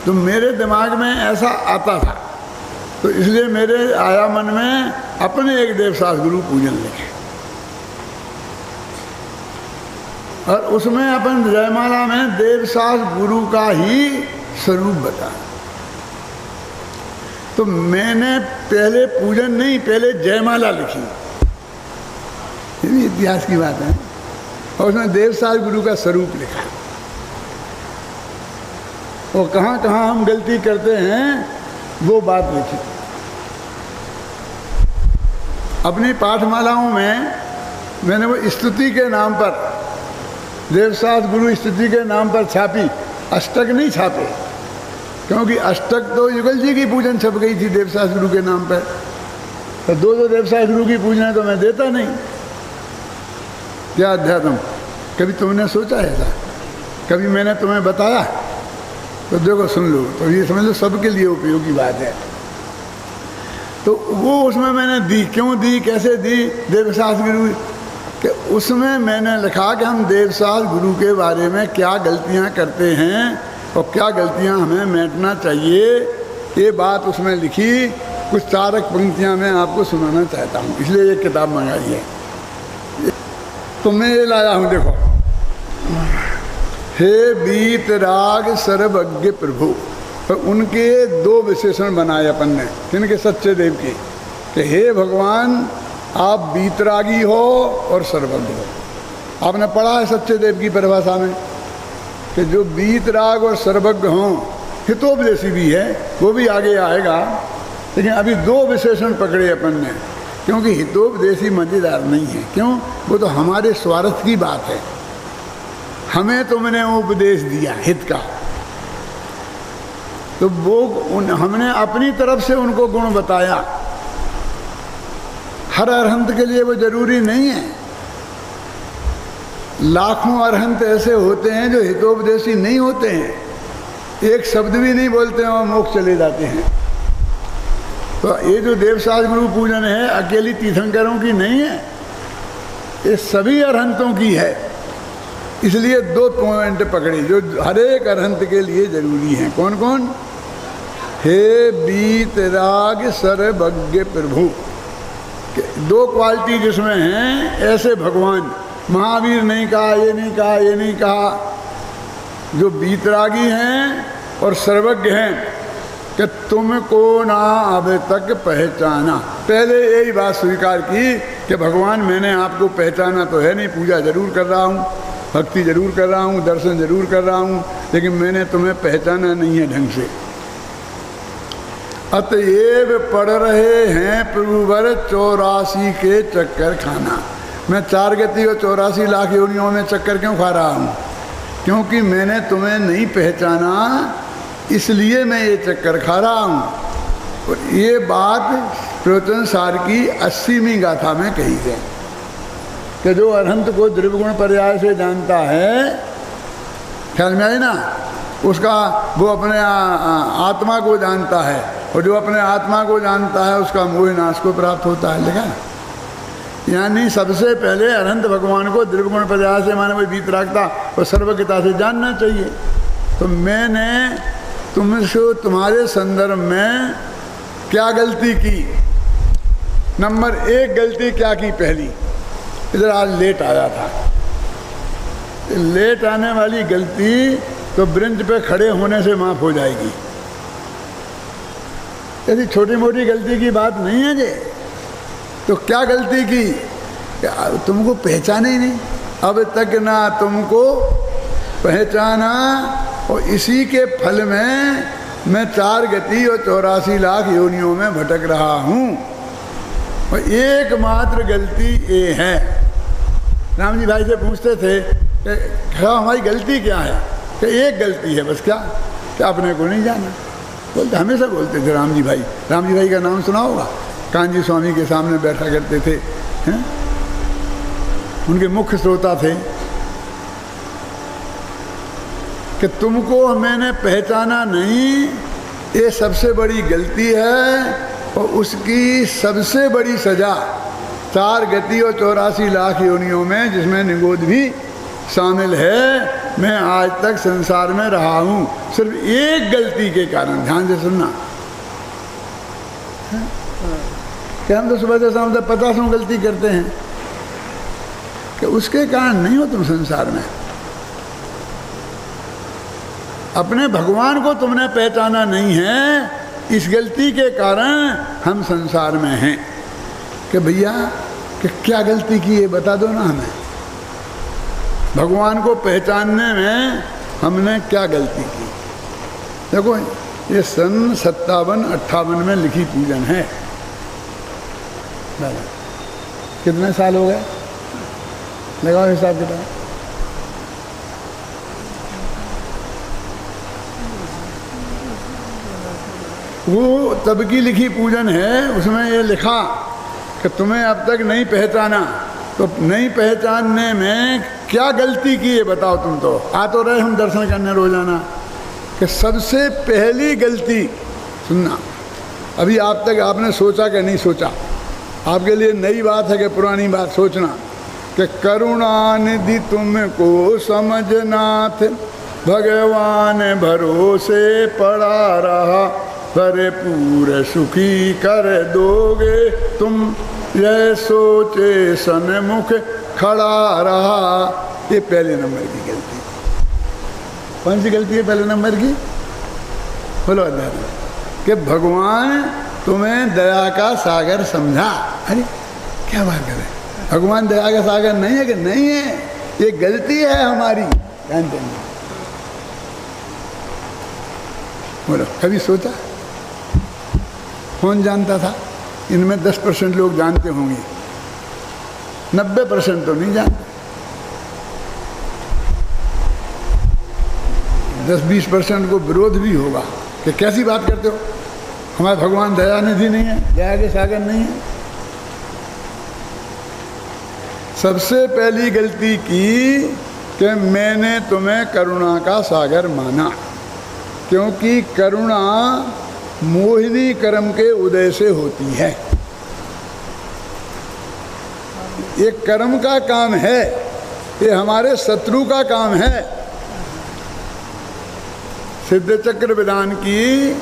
तो मेरे दिमाग में ऐसा आता था, तो इसलिए मेरे आया मन में अपने एक देवसास गुरु पूजन लिखे, और उसमें अपन जयमाला में देवसास गुरु का ही स्वरूप बताया। तो मैंने पहले पूजन नहीं, पहले जयमाला लिखी, ये भी इतिहास की बात है, और उसमें देवसास गुरु का स्वरूप लिखा। और कहाँ कहाँ हम गलती करते हैं वो बात लिखी। अपनी पाठमालाओं में मैंने वो स्तुति के नाम पर, देवसास गुरु स्तुति के नाम पर छापी, अष्टक नहीं छापे, क्योंकि अष्टक तो युगल जी की पूजन छप गई थी देवसास गुरु के नाम पर। तो दो देवसास गुरु की पूजन तो मैं देता नहीं। क्या अध्यात्म, कभी तुमने सोचा है ऐसा? कभी मैंने तुम्हें बताया? तो देखो सुन लो, तो ये समझ लो सबके लिए उपयोगी बात है। तो वो उसमें मैंने दी, क्यों दी, कैसे दी देवसास गुरु कि उसमें मैंने लिखा कि हम देवसास गुरु के बारे में क्या गलतियां करते हैं और क्या गलतियां हमें मिटना चाहिए, ये बात उसमें लिखी। कुछ चारक पंक्तियां मैं आपको सुनाना चाहता हूँ, इसलिए ये किताब मंगाई है। तो मैं ये लाया हूँ, देखो। हे बीत राग सर्वज्ञ प्रभु, तो उनके दो विशेषण बनाए अपन ने, किनके? सच्चे देव के, कि हे भगवान आप बीतरागी हो और सर्वज्ञ हो। आपने पढ़ा है सच्चे देव की परिभाषा में कि जो बीतराग और सर्वज्ञ हों, हितोपदेशी भी है, वो भी आगे आएगा, लेकिन अभी दो विशेषण पकड़े अपन ने, क्योंकि हितोपदेशी मजेदार नहीं है। क्यों? वो तो हमारे स्वार्थ की बात है, हमें तुमने उपदेश दिया हित का, तो वो हमने अपनी तरफ से उनको गुण बताया। हर अरहंत के लिए वो जरूरी नहीं है। लाखों अरहंत ऐसे होते हैं जो हितोपदेशी नहीं होते हैं, एक शब्द भी नहीं बोलते हैं और मोक्ष चले जाते हैं। तो ये जो देवसास गुरु पूजन है अकेली तीर्थंकरों की नहीं है, ये सभी अरहंतों की है। इसलिए दो पॉइंट पकड़े जो हर एक अरहंत के लिए जरूरी हैं। कौन कौन? हे बीतराग सर्वज्ञ प्रभु, दो क्वालिटी जिसमें हैं, ऐसे भगवान। महावीर नहीं कहा, ये नहीं कहा, ये नहीं कहा, जो बीतरागी हैं और सर्वज्ञ हैं, कि तुमको ना अब तक पहचाना। पहले यही बात स्वीकार की कि भगवान मैंने आपको पहचाना तो है नहीं, पूजा जरूर कर रहा हूँ, भक्ति जरूर कर रहा हूँ, दर्शन जरूर कर रहा हूँ, लेकिन मैंने तुम्हें पहचाना नहीं है ढंग से। अतएव पढ़ रहे हैं प्रभुवर 84 के चक्कर खाना। मैं 4 गति और 84 लाख योनियों में चक्कर क्यों खा रहा हूँ? क्योंकि मैंने तुम्हें नहीं पहचाना, इसलिए मैं ये चक्कर खा रहा हूँ। और ये बात प्रवचन सार की 80वीं गाथा में कही है कि जो अरहंत को द्रव्यगुण पर्याय से जानता है, ख्याल में आई ना, उसका वो अपने आत्मा को जानता है, और जो अपने आत्मा को जानता है उसका मोह नाश को प्राप्त होता है। लिखा, यानी सबसे पहले अरहंत भगवान को द्रव्यगुण पर्याय से, माने वही बीतरागता और सर्वज्ञता से जानना चाहिए। तो मैंने तुमसे तुम्हारे संदर्भ में क्या गलती की? नंबर 1 गलती क्या की? पहली, इधर आज लेट आया था। लेट आने वाली गलती तो ब्रेंच पे खड़े होने से माफ हो जाएगी। ऐसी छोटी मोटी गलती की बात नहीं है ये। तो क्या गलती की? तुमको पहचाने ही नहीं, अब तक ना तुमको पहचाना, और इसी के फल में मैं 4 गति और 84 लाख योनियों में भटक रहा हूँ। और एकमात्र गलती ये है। राम जी भाई से पूछते थे कि हमारी गलती क्या है? कि एक गलती है बस। क्या? कि अपने को नहीं जाना। बोलते, हमेशा बोलते थे राम जी भाई। राम जी भाई का नाम सुना होगा, कांजी स्वामी के सामने बैठा करते थे, हैं? उनके मुख्य श्रोता थे। कि तुमको मैंने पहचाना नहीं, ये सबसे बड़ी गलती है, और उसकी सबसे बड़ी सजा 4 गति और 84 लाख योनियों में, जिसमें निगोद भी शामिल है, मैं आज तक संसार में रहा हूं सिर्फ एक गलती के कारण। ध्यान से सुनना, क्या हम तो सुबह से शाम तक 50 गलती करते हैं कि उसके कारण नहीं हो तुम संसार में। अपने भगवान को तुमने पहचाना नहीं है, इस गलती के कारण हम संसार में हैं। कि भैया कि क्या गलती की है बता दो ना हमें। भगवान को पहचानने में हमने क्या गलती की। देखो ये सन 57-58 में लिखी पूजन है। कितने साल हो गए लगाओ हिसाब किताब। वो तब की लिखी पूजन है, उसमें ये लिखा कि तुम्हें अब तक नहीं पहचाना, तो नहीं पहचानने में क्या गलती की है बताओ। तुम तो आ तो रहे हम दर्शन करने रोजाना। कि सबसे पहली गलती सुनना, अभी आप तक आपने सोचा कि नहीं सोचा, आपके लिए नई बात है कि पुरानी बात सोचना। कि करुणानिधि तुमको समझनाथ, भगवान भरोसे पड़ा रहा, भरपूर सुखी कर दोगे तुम, यह सोचे सन्मुख खड़ा रहा। ये पहले नंबर की गलती। कौन सी गलती है पहले नंबर की? बोलो अध्यात्म। कि भगवान तुम्हें दया का सागर समझा। अरे क्या बात करें, भगवान दया का सागर नहीं है कि नहीं है, ये गलती है हमारी। जानते हैं? बोलो कभी सोचा? कौन जानता था? इनमें 10% लोग जानते होंगे, 90% तो नहीं जानते। 10-20% को विरोध भी होगा कि कैसी बात करते हो, हमारे भगवान दयानिधि नहीं है, दया के सागर नहीं है। सबसे पहली गलती की कि मैंने तुम्हें करुणा का सागर माना, क्योंकि करुणा मोहिनी कर्म के उदय से होती है। ये कर्म का काम है, ये हमारे शत्रु का काम है। सिद्ध चक्र विधान की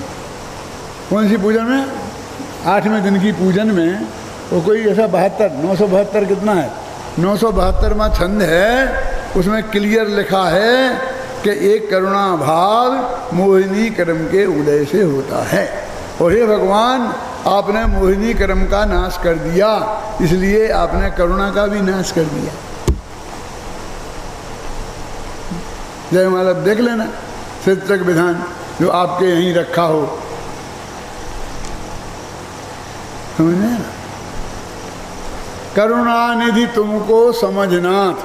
कौन सी पूजन में? 8वें दिन की पूजन में वो कोई ऐसा 972 कितना है, 972वां छंद है, उसमें क्लियर लिखा है कि एक करुणा भाव मोहिनी कर्म के उदय से होता है। और हे भगवान, आपने मोहिनी कर्म का नाश कर दिया, इसलिए आपने करुणा का भी नाश कर दिया। जय माला देख लेना सिद्धक विधान जो आपके यहीं रखा हो, समझे ना। करुणानिधि तुमको समझनाथ,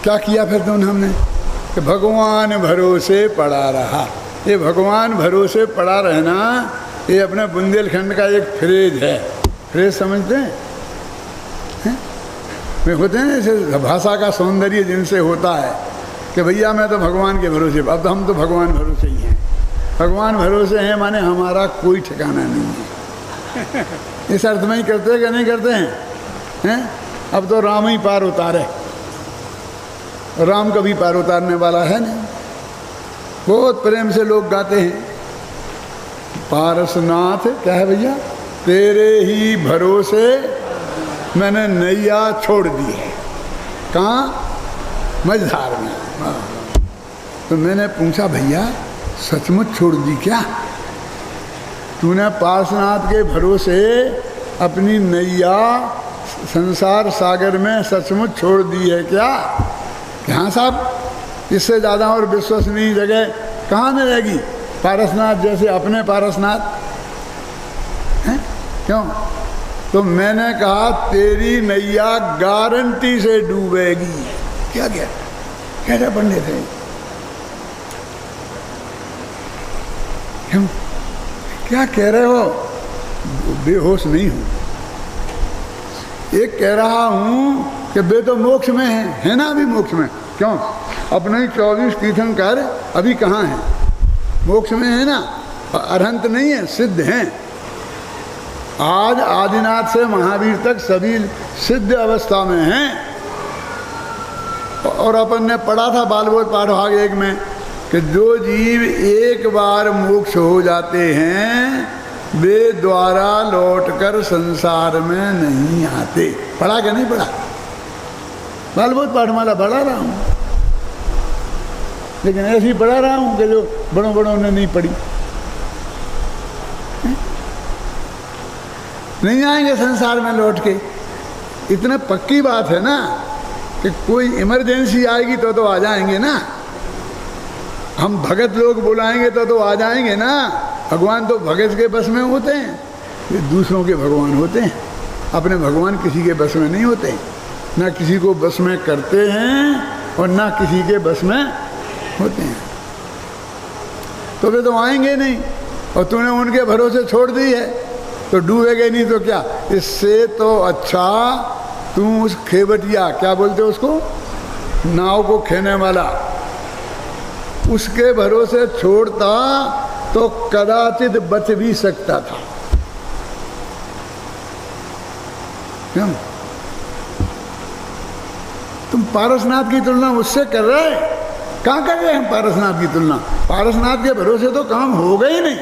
क्या किया फिर तुमने? हमने कि भगवान भरोसे पड़ा रहा। ये भगवान भरोसे पड़ा रहना, ये अपने बुंदेलखंड का एक फ्रेज है। फ्रेज समझते हैं? वे होते हैं जैसे भाषा का सौंदर्य जिनसे होता है कि भैया मैं तो भगवान के भरोसे, अब तो हम तो भगवान भरोसे ही हैं। भगवान भरोसे हैं माने हमारा कोई ठिकाना नहीं है। इस अर्थ में ही करते हैं कि नहीं करते हैं? अब तो राम ही पार उतारे, राम कभी पार उतारने वाला है नहीं। बहुत प्रेम से लोग गाते हैं, पारसनाथ क्या है भैया, तेरे ही भरोसे मैंने नैया छोड़ दी है। कहाँ? मझधार में। तो मैंने पूछा भैया सचमुच छोड़ दी क्या? तूने पारसनाथ के भरोसे अपनी नैया संसार सागर में सचमुच छोड़ दी है क्या? हाँ साहब, इससे ज़्यादा और विश्वसनीय जगह कहाँ मिलेगी? पारसनाथ जैसे अपने पारसनाथ हैं। क्यों? तो मैंने कहा तेरी नैया गारंटी से डूबेगी। क्या क्या कैसे पंडित है? क्यों? क्या कह रहे हो? बेहोश नहीं हूँ, एक कह रहा हूँ कि वे तो मोक्ष में है ना? अभी मोक्ष में क्यों? अपने 24 तीर्थंकर अभी कहाँ हैं? मोक्ष में है ना, अरहंत नहीं है, सिद्ध हैं। आज आदिनाथ से महावीर तक सभी सिद्ध अवस्था में हैं। और अपन ने पढ़ा था बालबोध पाठभाग 1 में कि जो जीव एक बार मोक्ष हो जाते हैं वे द्वारा लौटकर संसार में नहीं आते। पढ़ा क्या नहीं पढ़ा? बालबोध पाठमाला पढ़ा रहा हूँ, लेकिन ऐसे ही पढ़ा रहा हूँ कि जो बड़ों बड़ों ने नहीं पढ़ी। नहीं आएंगे संसार में लौट के। इतना पक्की बात है ना कि कोई इमरजेंसी आएगी तो आ जाएंगे ना। हम भगत लोग बुलाएंगे तो आ जाएंगे ना। भगवान तो भगत के बस में होते हैं, ये दूसरों के भगवान होते हैं। अपने भगवान किसी के बस में नहीं होते, ना किसी को बस में करते हैं और ना किसी के बस में होते हैं। तो वे तो आएंगे नहीं, और तूने उनके भरोसे छोड़ दी है तो डूबेगे नहीं तो क्या। इससे तो अच्छा तू उस खेवटिया, क्या बोलते उसको, नाव को खेने वाला, उसके भरोसे छोड़ता तो कदाचित बच भी सकता था। क्यों? तुम पारसनाथ की तुलना उससे कर रहे? कहाँ कर रहे हैं पारसनाथ की तुलना? पारसनाथ के भरोसे तो काम होगा ही नहीं,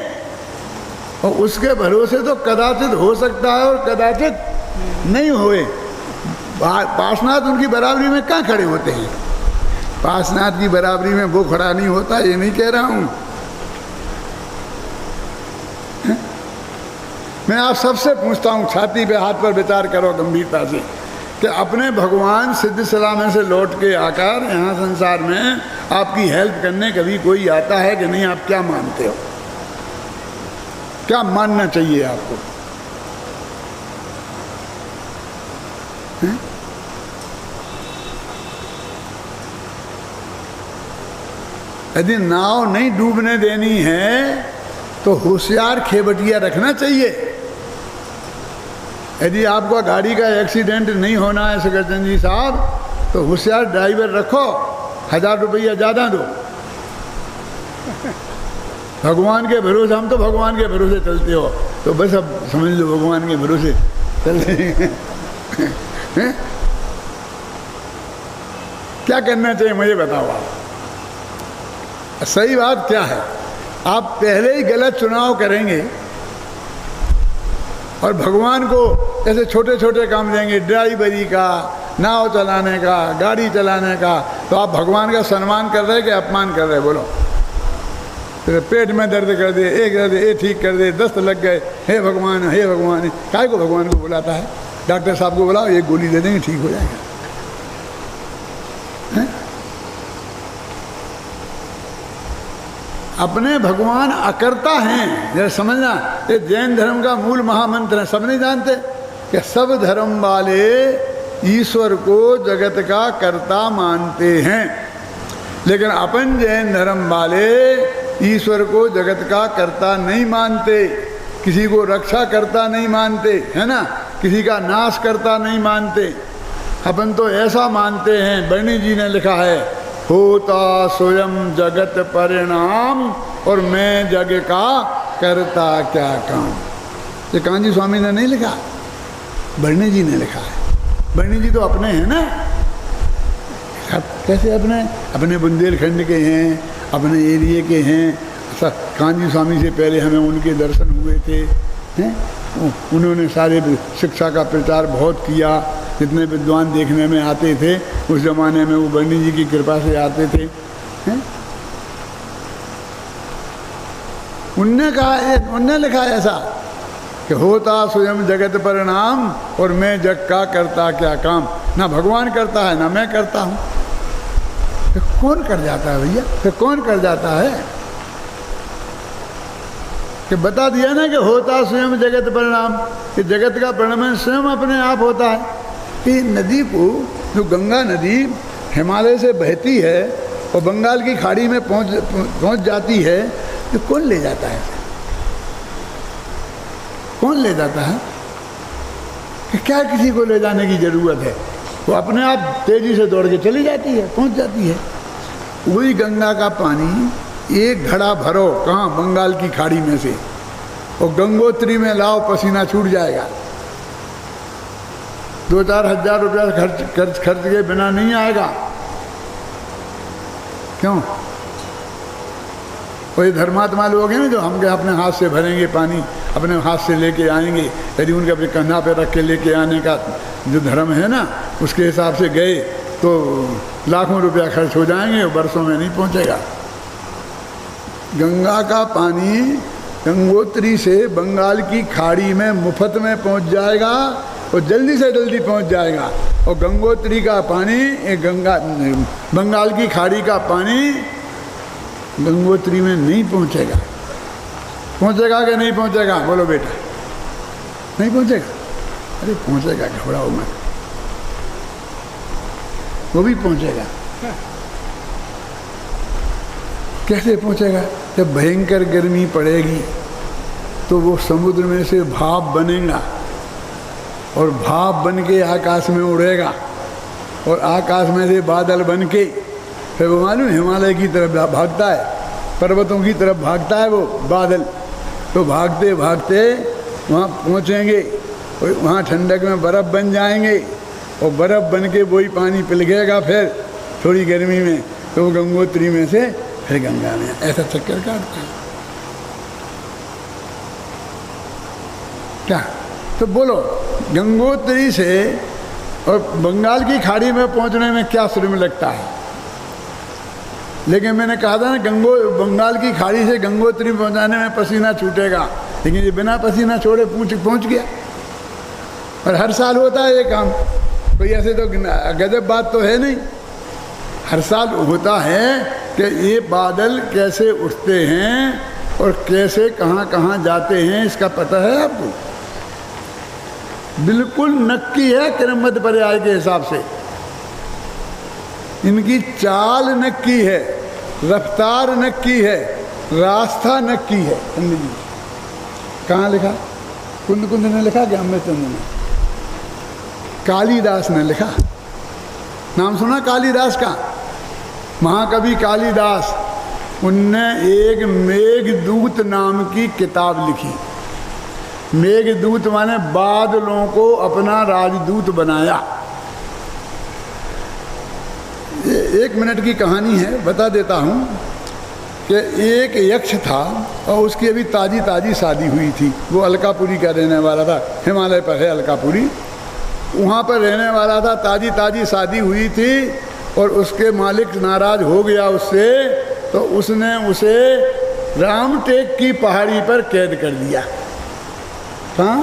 और उसके भरोसे तो कदाचित हो सकता है और कदाचित नहीं होए। पार्श्वनाथ उनकी बराबरी में कहाँ खड़े होते हैं? पार्श्वनाथ की बराबरी में वो खड़ा नहीं होता, ये नहीं कह रहा हूँ। मैं आप सबसे पूछता हूँ, छाती पे हाथ पर विचार करो गंभीरता से, कि अपने भगवान सिद्ध सलामत से लौट के आकर यहाँ संसार में आपकी हेल्प करने कभी कोई आता है कि नहीं? आप क्या मानते हो? क्या मानना चाहिए आपको? यदि नाव नहीं डूबने देनी है तो होशियार खेवटिया रखना चाहिए। यदि आपका गाड़ी का एक्सीडेंट नहीं होना है सकरचंद जी साहब, तो होशियार ड्राइवर रखो, 1000 रुपया ज़्यादा दो। भगवान के भरोसे, हम तो भगवान के भरोसे चलते हो, तो बस अब समझ लो भगवान के भरोसे चल रहे हैं। क्या करना चाहिए मुझे बताओ आप? सही बात क्या है? आप पहले ही गलत चुनाव करेंगे और भगवान को ऐसे छोटे छोटे काम देंगे, ड्राइवरी का, नाव चलाने का, गाड़ी चलाने का, तो आप भगवान का सम्मान कर रहे हैं कि अपमान कर रहे हैं? बोलो। तो पेट में दर्द कर दे, एक दर्द ये ठीक कर दे, दस्त लग गए, हे भगवान हे भगवान। काय को भगवान को बुलाता है? डॉक्टर साहब को बुलाओ, एक गोली दे देंगे, ठीक हो जाएगा। अपने भगवान अकर्ता हैं, जरा समझना। ये जैन धर्म का मूल महामंत्र है, सब नहीं जानते कि सब धर्म वाले ईश्वर को जगत का कर्ता मानते हैं, लेकिन अपन जैन धर्म वाले ईश्वर को जगत का कर्ता नहीं मानते, किसी को रक्षा करता नहीं मानते, है ना, किसी का नाश करता नहीं मानते। अपन तो ऐसा मानते हैं, बर्नी जी ने लिखा है, होता स्वयं जगत परिणाम और मैं जग का करता क्या काम। ये कांजी स्वामी ने नहीं लिखा, बर्नी जी ने लिखा है। बर्नी जी तो अपने हैं ना, कैसे अपने? अपने बुंदेलखंड के हैं, अपने एरिए के हैं। कांजी स्वामी से पहले हमें उनके दर्शन हुए थे, हैं? उन्होंने सारे शिक्षा का प्रचार बहुत किया। जितने विद्वान देखने में आते थे उस जमाने में वो बर्नी जी की कृपा से आते थे, हैं? उनने कहा है, उनने लिखा है ऐसा कि होता स्वयं जगत परिणाम और मैं जग का करता क्या काम। ना भगवान करता है ना मैं करता हूँ, फिर कौन कर जाता है भैया? फिर कौन कर जाता है? कि बता दिया ना कि होता स्वयं जगत परिणाम, कि जगत का परिणाम स्वयं अपने आप होता है। कि नदी को, जो गंगा नदी हिमालय से बहती है और बंगाल की खाड़ी में पहुंच जाती है, तो कौन ले जाता है? कौन ले जाता है? कि क्या किसी को ले जाने की ज़रूरत है? वो अपने आप तेज़ी से दौड़ के चली जाती है, पहुंच जाती है। वही गंगा का पानी एक घड़ा भरो, कहाँ? बंगाल की खाड़ी में से, और गंगोत्री में लाओ, पसीना छूट जाएगा। 2-4 हज़ार रुपया खर्च के बिना नहीं आएगा। क्यों? वही धर्मात्मा लोग हैं ना जो हम अपने हाथ से भरेंगे पानी, अपने हाथ से लेके आएंगे, यदि उनके अपने कंधा पे रख के लेके आने का जो धर्म है ना, उसके हिसाब से गए तो लाखों रुपया खर्च हो जाएंगे और बरसों में नहीं पहुंचेगा। गंगा का पानी गंगोत्री से बंगाल की खाड़ी में मुफ्त में पहुंच जाएगा और जल्दी से जल्दी पहुंच जाएगा। और गंगोत्री का पानी बंगाल की खाड़ी का पानी गंगोत्री में नहीं पहुंचेगा। पहुंचेगा कि नहीं पहुंचेगा? बोलो बेटा, नहीं पहुंचेगा? अरे पहुंचेगा, घबराओ मत, वो भी पहुंचेगा। कैसे पहुंचेगा? जब भयंकर गर्मी पड़ेगी तो वो समुद्र में से भाप बनेगा और भाप बन के आकाश में उड़ेगा और आकाश में से बादल बन के फिर वो मालूम हिमालय की तरफ भागता है, पर्वतों की तरफ भागता है वो बादल। तो भागते भागते वहाँ पहुँचेंगे और वहाँ ठंडक में बर्फ़ बन जाएंगे और बर्फ़ बन के वही पानी पिघलेगा फिर थोड़ी गर्मी में, तो वो गंगोत्री में से फिर गंगा में, ऐसा चक्कर काटता है। क्या? तो बोलो, गंगोत्री से और बंगाल की खाड़ी में पहुंचने में क्या श्रम लगता है? लेकिन मैंने कहा था ना, बंगाल की खाड़ी से गंगोत्री पहुंचाने में पसीना छूटेगा, लेकिन ये बिना पसीना छोड़े पहुंच गया। और हर साल होता है ये काम, कोई ऐसे तो गजब बात तो है नहीं। हर साल होता है कि ये बादल कैसे उठते हैं और कैसे कहाँ कहाँ जाते हैं, इसका पता है आपको? बिल्कुल नक्की है क्रमबद्ध पर्याय के हिसाब से। इनकी चाल नक्की है, रफ्तार नक्की है, रास्ता नक्की है। पंडित जी कहाँ लिखा? कुंद कुंद ने लिखा कि अमृतचंद्र ने? कालिदास ने लिखा। नाम सुना कालिदास का? महाकवि कालिदास, उनने एक मेघदूत नाम की किताब लिखी। मेघदूत माने बादलों को अपना राजदूत बनाया। एक मिनट की कहानी है, बता देता हूँ कि एक यक्ष था और उसकी अभी ताज़ी ताज़ी शादी हुई थी। वो अलकापुरी का रहने वाला था, हिमालय पर है अलकापुरी, वहाँ पर रहने वाला था। ताज़ी ताज़ी शादी हुई थी और उसके मालिक नाराज़ हो गया उससे, तो उसने उसे रामटेक की पहाड़ी पर कैद कर दिया। हाँ,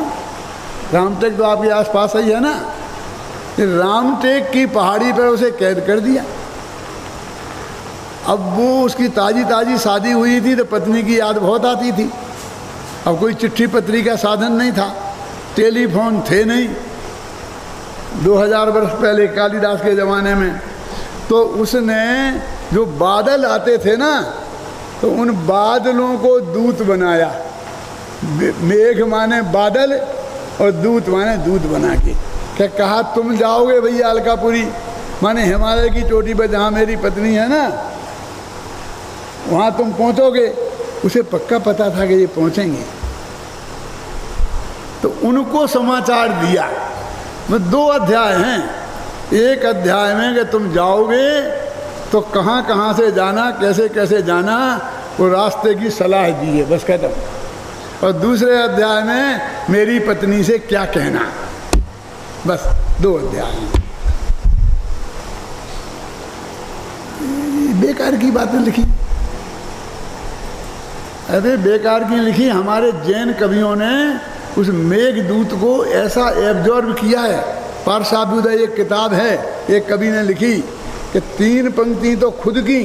रामटेक तो आपके आसपास ही है ना। रामटेक की पहाड़ी पर उसे कैद कर दिया। अब वो उसकी ताज़ी ताज़ी शादी हुई थी तो पत्नी की याद बहुत आती थी। अब कोई चिट्ठी पत्री का साधन नहीं था, टेलीफोन थे नहीं, 2000 वर्ष पहले कालिदास के ज़माने में। तो उसने जो बादल आते थे ना, तो उन बादलों को दूत बनाया। मेघ माने बादल और दूत माने दूत बना के क्या कहा, तुम जाओगे भैया अलकापुरी माने हिमालय की चोटी पर जहाँ मेरी पत्नी है ना, वहाँ तुम पहुँचोगे। उसे पक्का पता था कि ये पहुँचेंगे, तो उनको समाचार दिया। वो 2 अध्याय हैं। एक अध्याय में कि तुम जाओगे तो कहाँ कहाँ से जाना, कैसे कैसे जाना, वो रास्ते की सलाह दी है, बस खत्म। और दूसरे अध्याय में मेरी पत्नी से क्या कहना, बस 2 अध्याय। बेकार की बातें लिखी। अरे बेकार की लिखी। हमारे जैन कवियों ने उस मेघदूत को ऐसा एब्जॉर्ब किया है। पार्श्वाभ्युदय एक किताब है, एक कवि ने लिखी कि 3 पंक्ति तो खुद की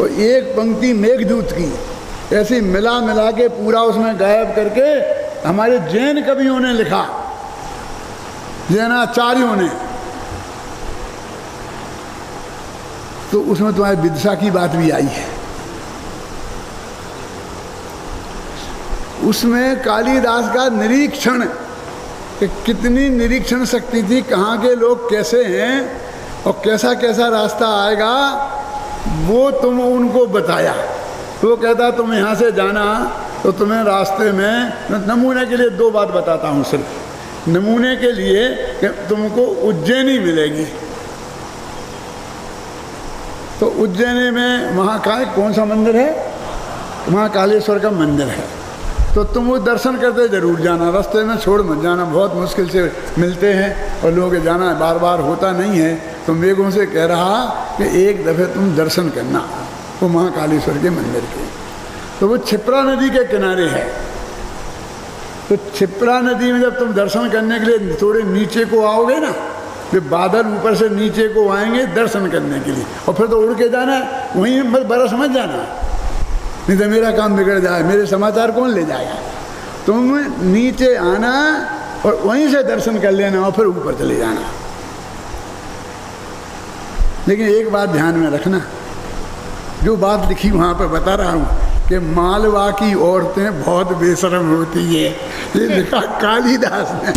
और 1 पंक्ति मेघदूत की, ऐसे मिला मिला के पूरा उसमें गायब करके हमारे जैन कवियों ने लिखा, जैनाचार्यों ने। तो उसमें तुम्हारी विदिशा की बात भी आई है। उसमें कालिदास का निरीक्षण कि कितनी निरीक्षण शक्ति थी, कहाँ के लोग कैसे हैं और कैसा कैसा रास्ता आएगा, वो तुम उनको बताया। तो कहता तुम यहाँ से जाना तो तुम्हें रास्ते में, नमूने के लिए 2 बात बताता हूँ सिर्फ, नमूने के लिए कि तुमको उज्जैनी मिलेगी। तो उज्जैन में महाकाल कौन सा मंदिर है, महाकालेश्वर का मंदिर है, तो तुम वो दर्शन करते जरूर जाना, रास्ते में छोड़ मत जाना। बहुत मुश्किल से मिलते हैं और लोग जाना बार बार होता नहीं है, तो मेघों से कह रहा कि एक दफ़े तुम दर्शन करना वो महाकालेश्वर के मंदिर के। तो वो क्षिप्रा नदी के किनारे है। तो क्षिप्रा नदी में जब तुम दर्शन करने के लिए थोड़े नीचे को आओगे ना, तो बादल ऊपर से नीचे को आएंगे दर्शन करने के लिए, और फिर तो उड़ के जाना, वहीं बरस मत जाना, नहीं तो मेरा काम बिगड़ जाए, मेरे समाचार कौन ले जाएगा। तुम नीचे आना और वहीं से दर्शन कर लेना और फिर ऊपर चले जाना। लेकिन एक बात ध्यान में रखना, जो बात लिखी वहाँ पर बता रहा हूँ कि मालवा की औरतें बहुत बेशरम होती है, ये लिखा कालिदास ने।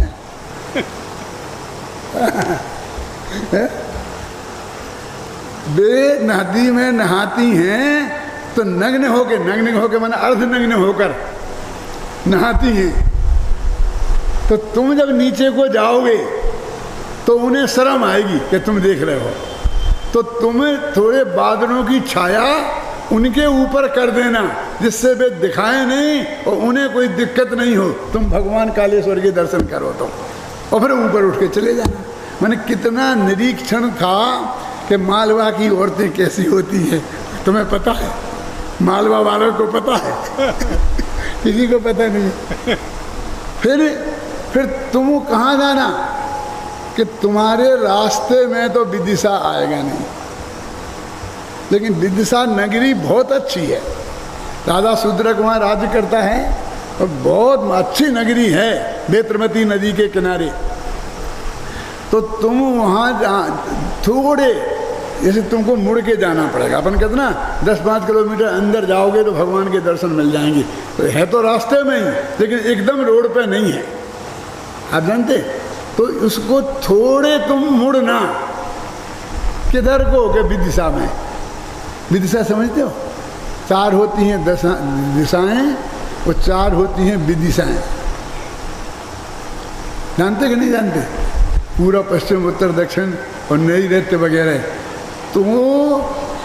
वे नदी में नहाती हैं तो नग्न होके माने अर्ध नग्न होकर नहाती हैं। तो तुम जब नीचे को जाओगे तो उन्हें शर्म आएगी कि तुम देख रहे हो, तो तुम्हें थोड़े बादलों की छाया उनके ऊपर कर देना, जिससे वे दिखाए नहीं और उन्हें कोई दिक्कत नहीं हो। तुम भगवान कालेश्वर के दर्शन करो तो, और फिर ऊपर उठ के चले जाना। मैंने कितना निरीक्षण था कि मालवा की औरतें कैसी होती हैं, तुम्हें पता है, मालवा वालों को पता है, किसी को पता नहीं। फिर तुम कहाँ जाना कि तुम्हारे रास्ते में तो विदिशा आएगा नहीं, लेकिन विदिशा नगरी बहुत अच्छी है। राजा शूद्रक वहाँ राज्य करता है और बहुत अच्छी नगरी है बेत्रमती नदी के किनारे। तो तुम वहाँ थोड़े जैसे तुमको मुड़ के जाना पड़ेगा। अपन कहते ना 10-5 किलोमीटर अंदर जाओगे तो भगवान के दर्शन मिल जाएंगे, तो है तो रास्ते में ही, लेकिन एकदम रोड पे नहीं है, आप जानते। तो उसको थोड़े तुम मुड़ना, किधर को के विदिशा में। विदिशा समझते हो, 4 होती हैं दिशाएं और 4 होती हैं विदिशाएं, जानते कि नहीं जानते? पूरा पश्चिम उत्तर दक्षिण और नैऋत्य वगैरह। तो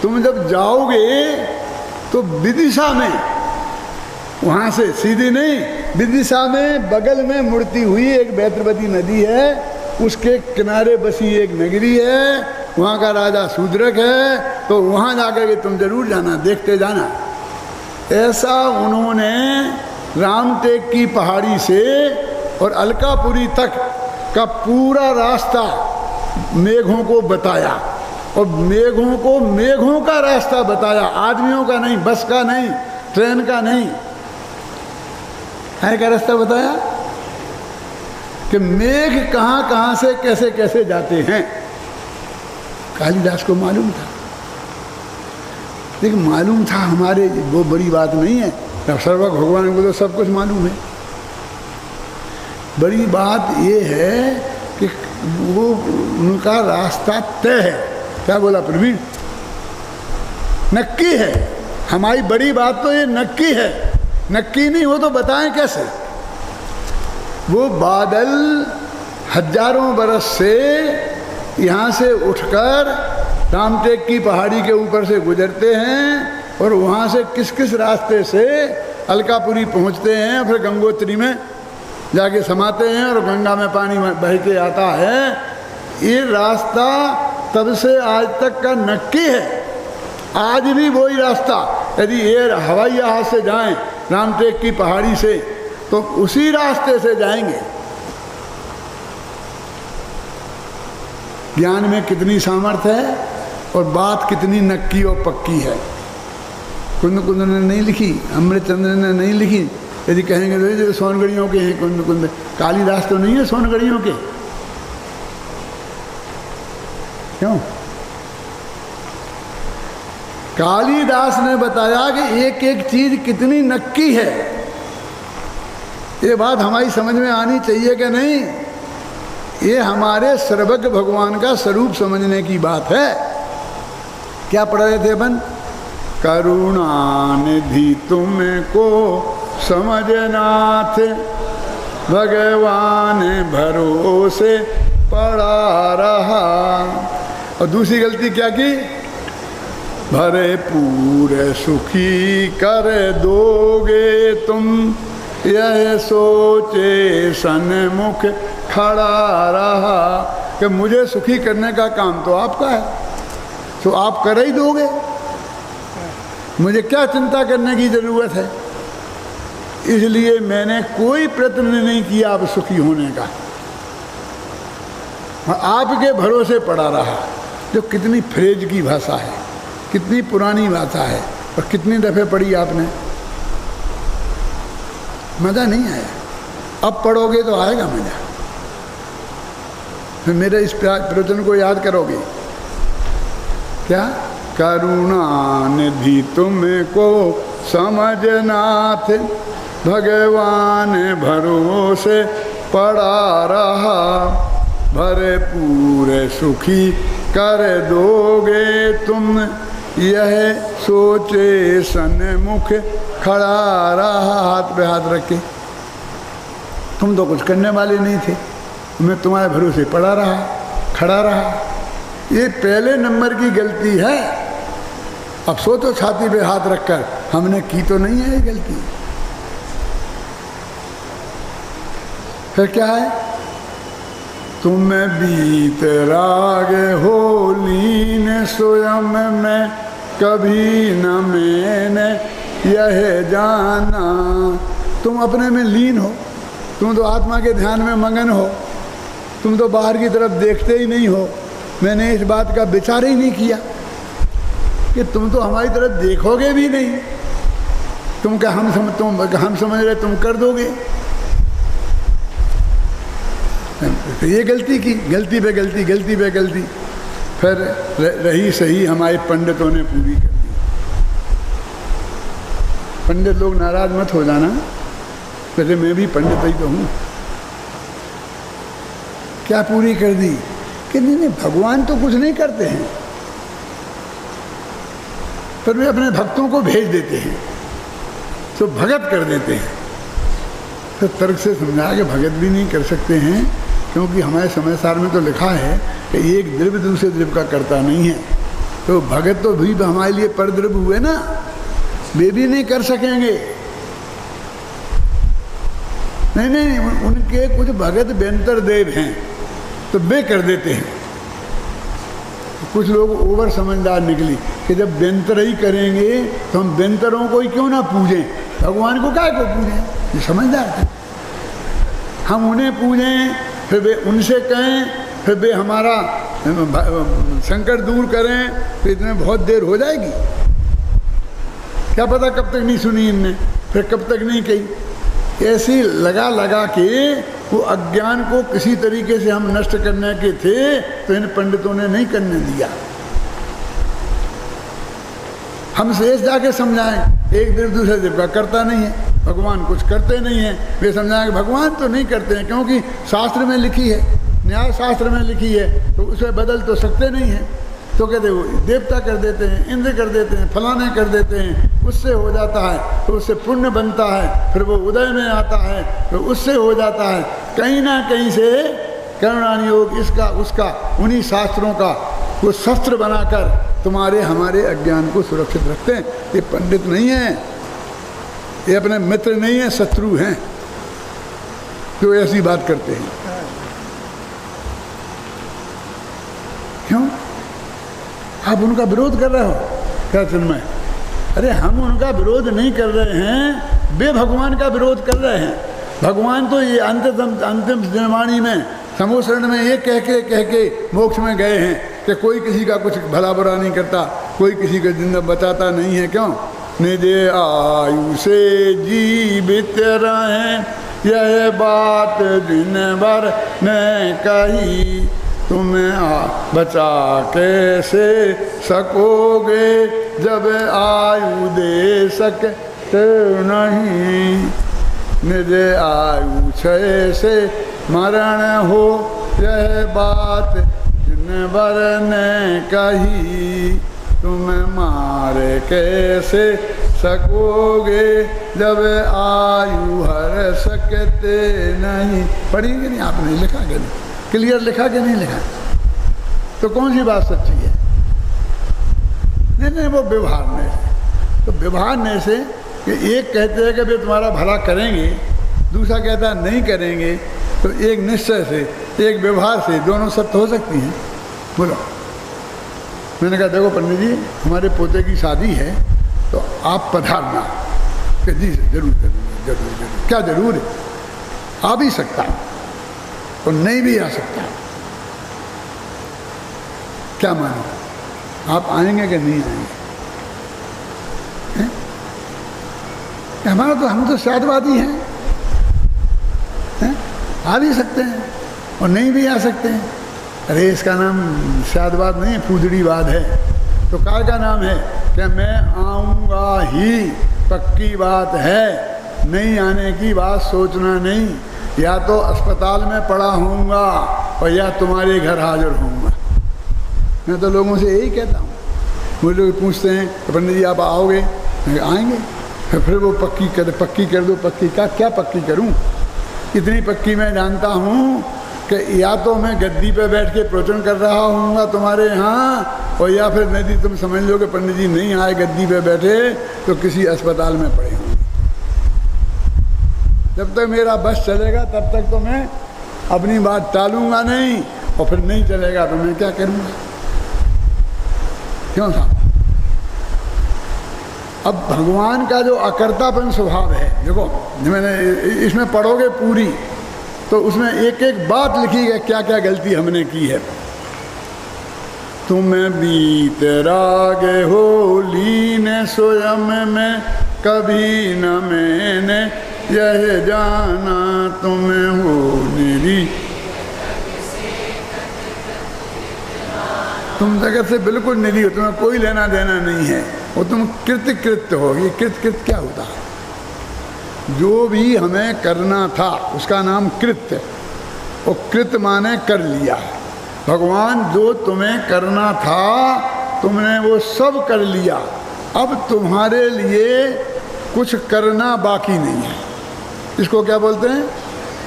तुम जब जाओगे तो विदिशा में, वहाँ से सीधी नहीं, विदिशा में बगल में मुड़ती हुई एक बेत्रवती नदी है, उसके किनारे बसी एक नगरी है, वहाँ का राजा शूद्रक है। तो वहाँ जाकर के तुम जरूर जाना, देखते जाना। ऐसा उन्होंने रामटेक की पहाड़ी से और अलकापुरी तक का पूरा रास्ता मेघों को बताया, और मेघों को मेघों का रास्ता बताया, आदमियों का नहीं, बस का नहीं, ट्रेन का नहीं, है का रास्ता बताया कि मेघ कहाँ कहाँ से कैसे कैसे जाते हैं। कालिदास को मालूम था, लेकिन मालूम था हमारे, वो बड़ी बात नहीं है। सर्वक भगवान को तो सब कुछ मालूम है। बड़ी बात ये है कि वो उनका रास्ता तय है। क्या बोला प्रवीण? नक्की है। हमारी बड़ी बात तो ये नक्की है, नक्की नहीं हो तो बताएं कैसे। वो बादल हजारों बरस से यहाँ से उठकर रामटेक की पहाड़ी के ऊपर से गुजरते हैं और वहाँ से किस किस रास्ते से अलकापुरी पहुँचते हैं, फिर गंगोत्री में जाके समाते हैं और गंगा में पानी बह के आता है। ये रास्ता तब से आज तक का नक्की है, आज भी वही रास्ता। यदि ये हवाई जहाज से जाएं रामटेक की पहाड़ी से तो उसी रास्ते से जाएंगे। ज्ञान में कितनी सामर्थ्य है और बात कितनी नक्की और पक्की है। कुंद कुंद ने नहीं लिखी, अमृतचंद्र ने नहीं लिखी। यदि कहेंगे तो ये सोनगढ़ियों के हैं कुंद कुंद, कालिदास तो नहीं है सोनगढ़ियों के। क्यों? कालिदास ने बताया कि एक एक चीज कितनी नक्की है। ये बात हमारी समझ में आनी चाहिए कि नहीं? ये हमारे सर्वज्ञ भगवान का स्वरूप समझने की बात है। क्या पढ़ रहे थे अपन? करुणानिधि तुमको समझनाथ, भगवान भरोसे पड़ा रहा। और दूसरी गलती क्या की? भरे पूरे सुखी कर दोगे तुम, यह सोचे सन्मुख खड़ा रहा कि मुझे सुखी करने का काम तो आपका है, तो आप कर ही दोगे, मुझे क्या चिंता करने की ज़रूरत है। इसलिए मैंने कोई प्रयत्न नहीं किया आप सुखी होने का, आपके भरोसे पड़ा रहा। जो कितनी फ्रेज की भाषा है, कितनी पुरानी भाषा है, और कितनी दफ़े पढ़ी आपने, मज़ा नहीं आया। अब पढ़ोगे तो आएगा मज़ा। फिर मेरे इस प्रवचन को याद करोगे क्या? करुणा निधि तुमको समझनाथ, भगवान भरोसे पड़ा रहा, भरे पूरे सुखी कर दोगे तुम, यह सोचे सन्मुख खड़ा रहा। हाथ पे हाथ रख के, तुम तो कुछ करने वाले नहीं थे, मैं तुम्हारे भरोसे पड़ा रहा, खड़ा रहा। ये पहले नंबर की गलती है। अब सोचो छाती पे हाथ रखकर, हमने की तो नहीं है ये गलती। फिर क्या है? तुम बीत राग हो लीन स्वयं में, कभी न मैंने यह जाना। तुम अपने में लीन हो, तुम तो आत्मा के ध्यान में मगन हो, तुम तो बाहर की तरफ देखते ही नहीं हो। मैंने इस बात का विचार ही नहीं किया कि तुम तो हमारी तरफ देखोगे भी नहीं। तुम क्या हम समझ रहे तुम कर दोगे। तो ये गलती की, गलती पे गलती, गलती पे गलती। फिर रही सही हमारे पंडितों ने पूरी कर दी। पंडित लोग नाराज मत हो जाना, वैसे मैं भी पंडित ही तो हूँ। क्या पूरी कर दी कि नहीं, भगवान तो कुछ नहीं करते हैं, पर वे अपने भक्तों को भेज देते हैं, तो भगत कर देते हैं। तो तर्क से समझाया कि भगत भी नहीं कर सकते हैं, क्योंकि हमारे समाचार में तो लिखा है कि एक द्रव्य दूसरे द्रव्य का करता नहीं है। तो भगत तो भी हमारे लिए परद्रव्य हुए ना, वे भी नहीं कर सकेंगे। नहीं, उनके कुछ भगत बेंतर देव हैं तो वे कर देते हैं। कुछ लोग ओवर समझदार निकली कि जब बेंतर ही करेंगे तो हम बेंतरों को ही क्यों ना पूजें, भगवान को क्या को पूजें। ये समझदार थे। हम उन्हें पूजें, फिर वे उनसे कहें, फिर वे हमारा संकट दूर करें, तो इतने बहुत देर हो जाएगी। क्या पता कब तक नहीं सुनी इनने, फिर कब तक नहीं कही। ऐसी लगा लगा के वो अज्ञान को किसी तरीके से हम नष्ट करने के थे, तो इन पंडितों ने नहीं करने दिया। हम शेष जाके समझाएं, एक देव दूसरे देव का करता नहीं है, भगवान कुछ करते नहीं हैं। वे समझाएं कि भगवान तो नहीं करते हैं, क्योंकि शास्त्र में लिखी है, न्याय शास्त्र में लिखी है, तो उसे बदल तो सकते नहीं हैं। तो कहते वो देवता कर देते हैं, इंद्र कर देते हैं, फलाने कर देते हैं, उससे हो जाता है, तो उससे पुण्य बनता है, फिर वो उदय में आता है, तो उससे हो जाता है। कहीं ना कहीं से करुणान योग इसका उसका उन्हीं शास्त्रों का वो शस्त्र बनाकर तुम्हारे हमारे अज्ञान को सुरक्षित रखते हैं। ये पंडित नहीं है, ये अपने मित्र नहीं है, शत्रु हैं जो ऐसी बात करते हैं। क्यों आप उनका विरोध कर रहे हो? क्या चिन्मय? अरे हम उनका विरोध नहीं कर रहे हैं, वे भगवान का विरोध कर रहे हैं। भगवान तो ये अंतिम दिनवाणी में समोसरण में ये कह के मोक्ष में गए हैं कि कोई किसी का कुछ भला बुरा नहीं करता, कोई किसी का जिंदा बचाता नहीं है। क्यों? निज आयु से जीवित रहें, यह बात दिन भर ने कही, तुम्हें बचा कैसे सकोगे जब आयु दे सकते नहीं। निज आयु क्षय से मरण हो, यह बात दिन भर ने कही, तुम्हें मारे कैसे सकोगे जब आयु हर सकते नहीं। पढ़िए नहीं आपने, लिखा कि नहीं, क्लियर लिखा कि नहीं लिखा? तो कौन सी बात सच्ची है? नहीं, वो व्यवहारने से। तो व्यवहारने से कि एक कहते हैं कि भाई तुम्हारा भला करेंगे, दूसरा कहता है नहीं करेंगे, तो एक निश्चय से, एक व्यवहार से दोनों सत्य हो सकती हैं। बोलो। मैंने कहा देखो पंडित जी, हमारे पोते की शादी है तो आप पधारना। कि जी जरूर जरूर जरूर जरूर। क्या जरूर है? आ भी सकता हूँ और नहीं भी आ सकता। क्या मानो, आप आएंगे कि नहीं आएंगे? हमारा तो, हम तो शादवादी हैं, आ भी सकते हैं और नहीं भी आ सकते हैं। अरे इसका नाम शादवाद नहीं है, फूदड़ीवाद है। तो काय का नाम है कि मैं आऊँगा ही, पक्की बात है, नहीं आने की बात सोचना नहीं। या तो अस्पताल में पड़ा होऊंगा और या तुम्हारे घर हाजिर होऊंगा। मैं तो लोगों से यही कहता हूँ। मुझे लोग पूछते हैं पंडित जी आप आओगे? आएंगे। फिर वो पक्की कर दो। पक्की का क्या पक्की करूँ? इतनी पक्की मैं जानता हूँ कि या तो मैं गद्दी पे बैठ के प्रवचन कर रहा हूँगा तुम्हारे यहाँ, और या फिर नहीं तुम समझ लो कि पंडित जी नहीं आए गद्दी पे बैठे तो किसी अस्पताल में पड़े होंगे। जब तक मेरा बस चलेगा तब तक तो मैं अपनी बात टालूंगा नहीं, और फिर नहीं चलेगा तो मैं क्या करूँगा? क्यों साहब? अब भगवान का जो अकर्तापन स्वभाव है, देखो मैंने इसमें पढ़ोगे पूरी तो उसमें एक एक बात लिखी है क्या क्या गलती हमने की है। तुम्हें बीत रागे हो लीन स्वयं में, कभी न मैंने यह जाना तुम्हें हो निरी। तुम जगत से बिल्कुल निरी हो, तुम्हें कोई लेना देना नहीं है, और तुम कृत्य हो। ये कृत्य क्या होता है? जो भी हमें करना था उसका नाम कृत्य, और कृत्य माने कर लिया। भगवान जो तुम्हें करना था तुमने वो सब कर लिया, अब तुम्हारे लिए कुछ करना बाकी नहीं है। इसको क्या बोलते हैं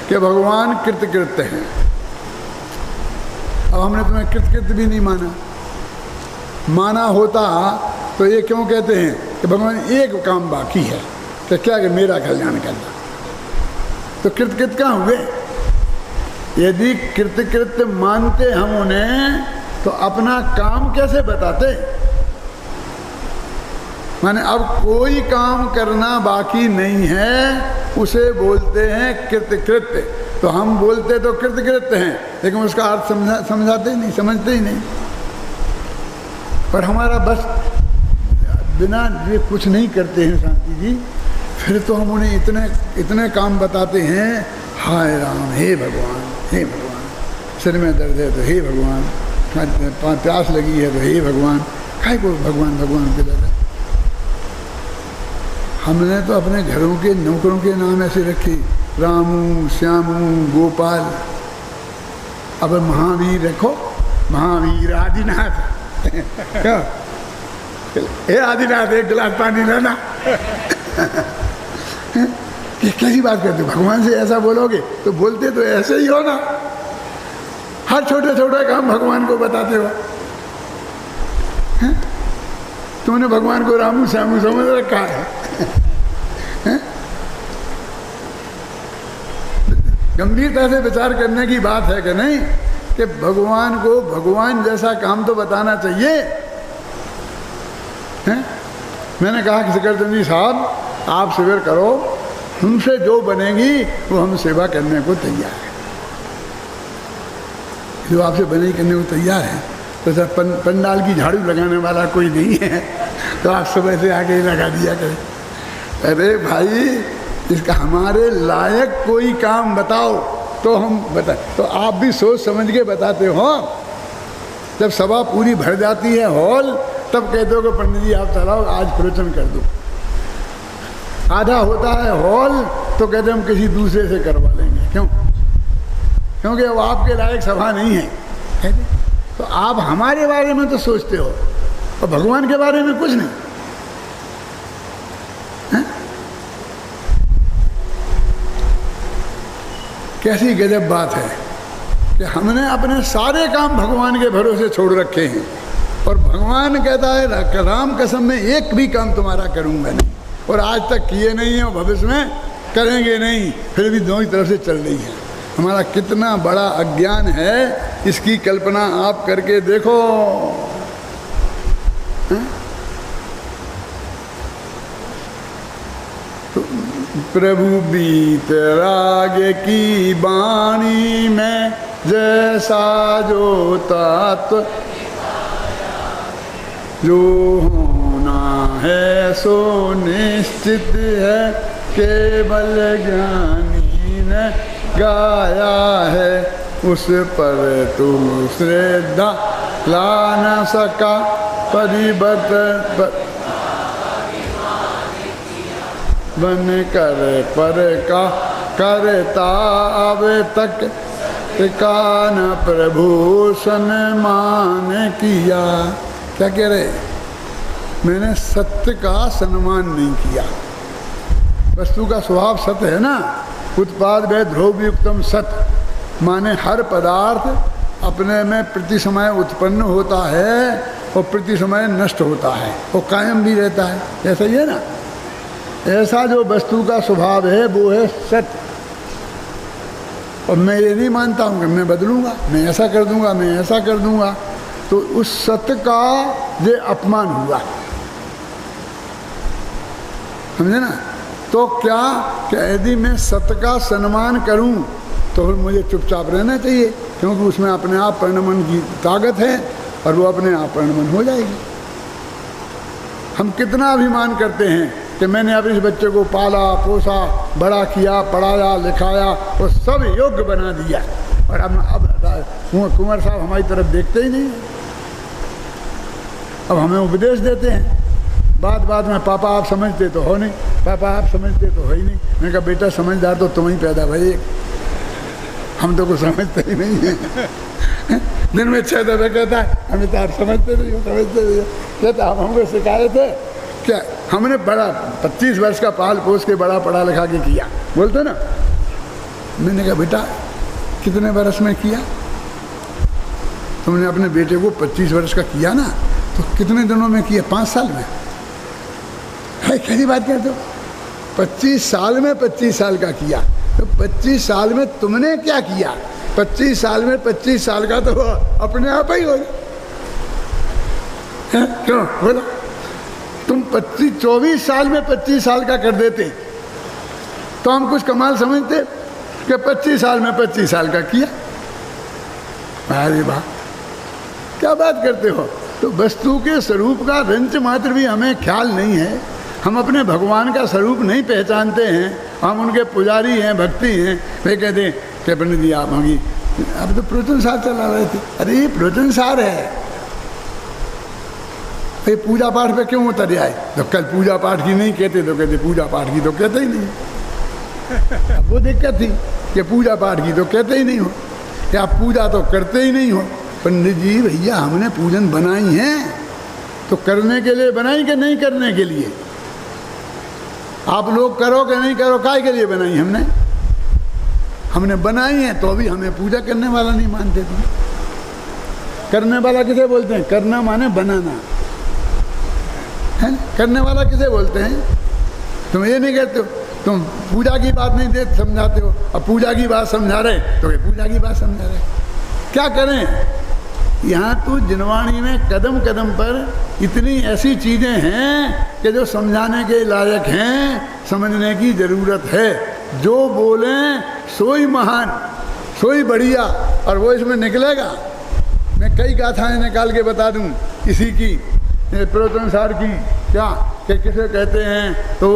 कि भगवान कृत्य हैं। अब हमने तुम्हें कृत्य भी नहीं माना होता तो ये क्यों कहते हैं कि भगवान एक काम बाकी है, कि क्या कि मेरा कल्याण करना। तो कृत्य कहाँ हुए? यदि कृत्य मानते हम उन्हें तो अपना काम कैसे बताते? माने अब कोई काम करना बाकी नहीं है, उसे बोलते हैं कृत्य। तो हम बोलते तो कृत्य हैं, लेकिन उसका अर्थ समझाते ही नहीं, समझते ही नहीं। पर हमारा बस बिना ये कुछ नहीं करते हैं शांति जी, फिर तो हम उन्हें इतने काम बताते हैं। हाय राम, हे भगवान, हे भगवान, सिर में दर्द है तो हे भगवान, प्यास लगी है तो हे भगवान। काहे को भगवान के दर्द? हमने तो अपने घरों के नौकरों के नाम ऐसे रखे, रामू, श्यामू, गोपाल। अब महावीर रखो, महावीर आदिनाथ। क्या हे आदिनाथ एक गिलास पानी लाना। ये कैसी बात करते हो? भगवान से ऐसा बोलोगे तो बोलते तो ऐसे ही हो ना। हर छोटे छोटे काम भगवान को बताते हो। तुमने भगवान को रामू श्यामू समझ रखा है। गंभीरता से विचार करने की बात है कि नहीं, कि भगवान को भगवान जैसा काम तो बताना चाहिए। हैं? मैंने कहा कि सिकरचंद जी साहब आप शिविर करो, हमसे जो बनेगी वो हम सेवा करने को तैयार है। जो आपसे बने करने को तैयार है तो सर पंडाल की झाड़ू लगाने वाला कोई नहीं है, तो आप सुबह से आके लगा दिया करें। अरे भाई, इसका हमारे लायक कोई काम बताओ तो हम बताए। तो आप भी सोच समझ के बताते हो। जब सभा पूरी भर जाती है हॉल, तब कहते हो कि पंडित जी आप चलाओ आज प्रवचन कर दो। आधा होता है हॉल तो कहते हम किसी दूसरे से करवा लेंगे। क्यों? क्योंकि वो आपके लायक सभा नहीं है। कहते तो आप हमारे बारे में तो सोचते हो और भगवान के बारे में कुछ नहीं। है? कैसी गजब बात है कि हमने अपने सारे काम भगवान के भरोसे छोड़ रखे हैं। और भगवान कहता है राम कसम में एक भी काम तुम्हारा करूँगा नहीं, और आज तक किए नहीं है और भविष्य में करेंगे नहीं, फिर भी दोनों तरफ से चल रही है। हमारा कितना बड़ा अज्ञान है, इसकी कल्पना आप करके देखो। तो प्रभु बीत राग की वाणी में जैसा जो तत्व जो होना है सो निश्चित है, केवल ज्ञानी ने गाया है, उस पर तू श्रद्धा ला न सका, परिवर्तन बन कर पर का करता अब तक कान प्रभु सम्मान किया। क्या कह रहे? मैंने सत्य का सम्मान नहीं किया। वस्तु का स्वभाव सत्य है ना, उत्पाद व ध्रुवयुक्तम सत्य, माने हर पदार्थ अपने में प्रति समय उत्पन्न होता है और प्रति समय नष्ट होता है और कायम भी रहता है, ऐसा ही है ना। ऐसा जो वस्तु का स्वभाव है वो है सत्य। और मैं ये नहीं मानता हूँ कि मैं बदलूंगा, मैं ऐसा कर दूंगा, मैं ऐसा कर दूंगा, तो उस सत्य का ये अपमान हुआ, समझे ना। तो क्या कि यदि मैं सत्य का सम्मान करूं तो फिर मुझे चुपचाप रहना चाहिए, क्योंकि उसमें अपने आप परिणमन की ताकत है और वो अपने आप परिणमन हो जाएगी। हम कितना अभिमान करते हैं कि मैंने अब इस बच्चे को पाला पोसा, बड़ा किया, पढ़ाया लिखाया और सब योग्य बना दिया, और अब कुंवर साहब हमारी तरफ देखते ही नहीं। अब हमें उपदेश देते हैं बात में, पापा आप समझते तो हो नहीं, पापा आप समझते तो हो ही नहीं। मैंने कहा बेटा समझदार तो तुम ही पैदा भाई, हम तो कुछ समझते ही नहीं है। दिन में 6 दफे कहता है हमें तो आप समझते नहीं हो, समझते नहीं हो। कहता आप हमको सिखाए थे क्या? हमने बड़ा 25 वर्ष का पाल पोस के बड़ा पढ़ा लिखा के किया, बोलते ना। मैंने कहा बेटा कितने वर्ष में किया? तुमने अपने बेटे को 25 वर्ष का किया ना, तो कितने दिनों में किया? 5 साल में। है कैसी बात कहते हो? 25 साल में 25 साल का किया, तो 25 साल में तुमने क्या किया? 25 साल में 25 साल का तो अपने आप ही हो गया। क्यों बोलो? तुम 24 साल में 25 साल का कर देते तो हम कुछ कमाल समझते कि 25 साल में 25 साल का किया। अरे वाह क्या बात करते हो। तो वस्तु के स्वरूप का रंच मात्र भी हमें ख्याल नहीं है। हम अपने भगवान का स्वरूप नहीं पहचानते हैं, हम उनके पुजारी हैं, भक्ति हैं। वे कहते हैं कि पंडित जी आप होंगी, अब तो प्रवचन सार चला रहे थे। अरे ये प्रवचन सार है, ये पूजा पाठ पे क्यों उतर आए? तो कल पूजा पाठ की नहीं कहते तो कहते पूजा पाठ की तो कहते ही नहीं। वो दिक्कत थी कि पूजा पाठ की तो कहते ही नहीं हो, कि आप पूजा तो करते ही नहीं हो। पंडित जी भैया हमने पूजन बनाई है तो करने के लिए बनाई कि नहीं करने के लिए? आप लोग करो कि नहीं करो, काय के लिए बनाई हमने बनाई है, तो अभी हमें पूजा करने वाला नहीं मानते तुम। करने वाला किसे बोलते हैं? करना माने बनाना है। करने वाला किसे बोलते हैं? तुम ये नहीं कहते हो, तुम पूजा की बात नहीं दे समझाते हो। अब पूजा की बात समझा रहे तो ये पूजा की बात समझा रहे, क्या करें? यहाँ तो जिनवाणी में कदम कदम पर इतनी ऐसी चीज़ें हैं कि जो समझाने के लायक हैं, समझने की ज़रूरत है। जो बोलें सोई महान, सोई बढ़िया, और वो इसमें निकलेगा। मैं कई गाथाएं निकाल के बता दूं इसी की, प्रवचन सार की। क्या कि किसे कहते हैं तो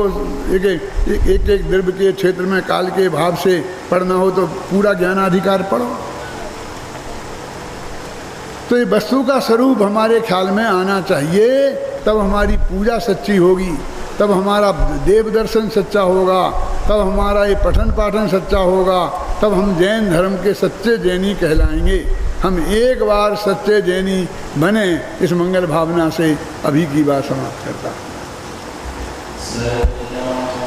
एक द्रव्य के क्षेत्र में काल के भाव से पढ़ना हो तो पूरा ज्ञानाधिकार पढ़ो। तो ये वस्तु का स्वरूप हमारे ख्याल में आना चाहिए, तब हमारी पूजा सच्ची होगी, तब हमारा देव दर्शन सच्चा होगा, तब हमारा ये पठन पाठन सच्चा होगा, तब हम जैन धर्म के सच्चे जैनी कहलाएंगे। हम एक बार सच्चे जैनी बने, इस मंगल भावना से अभी की बात समाप्त करता।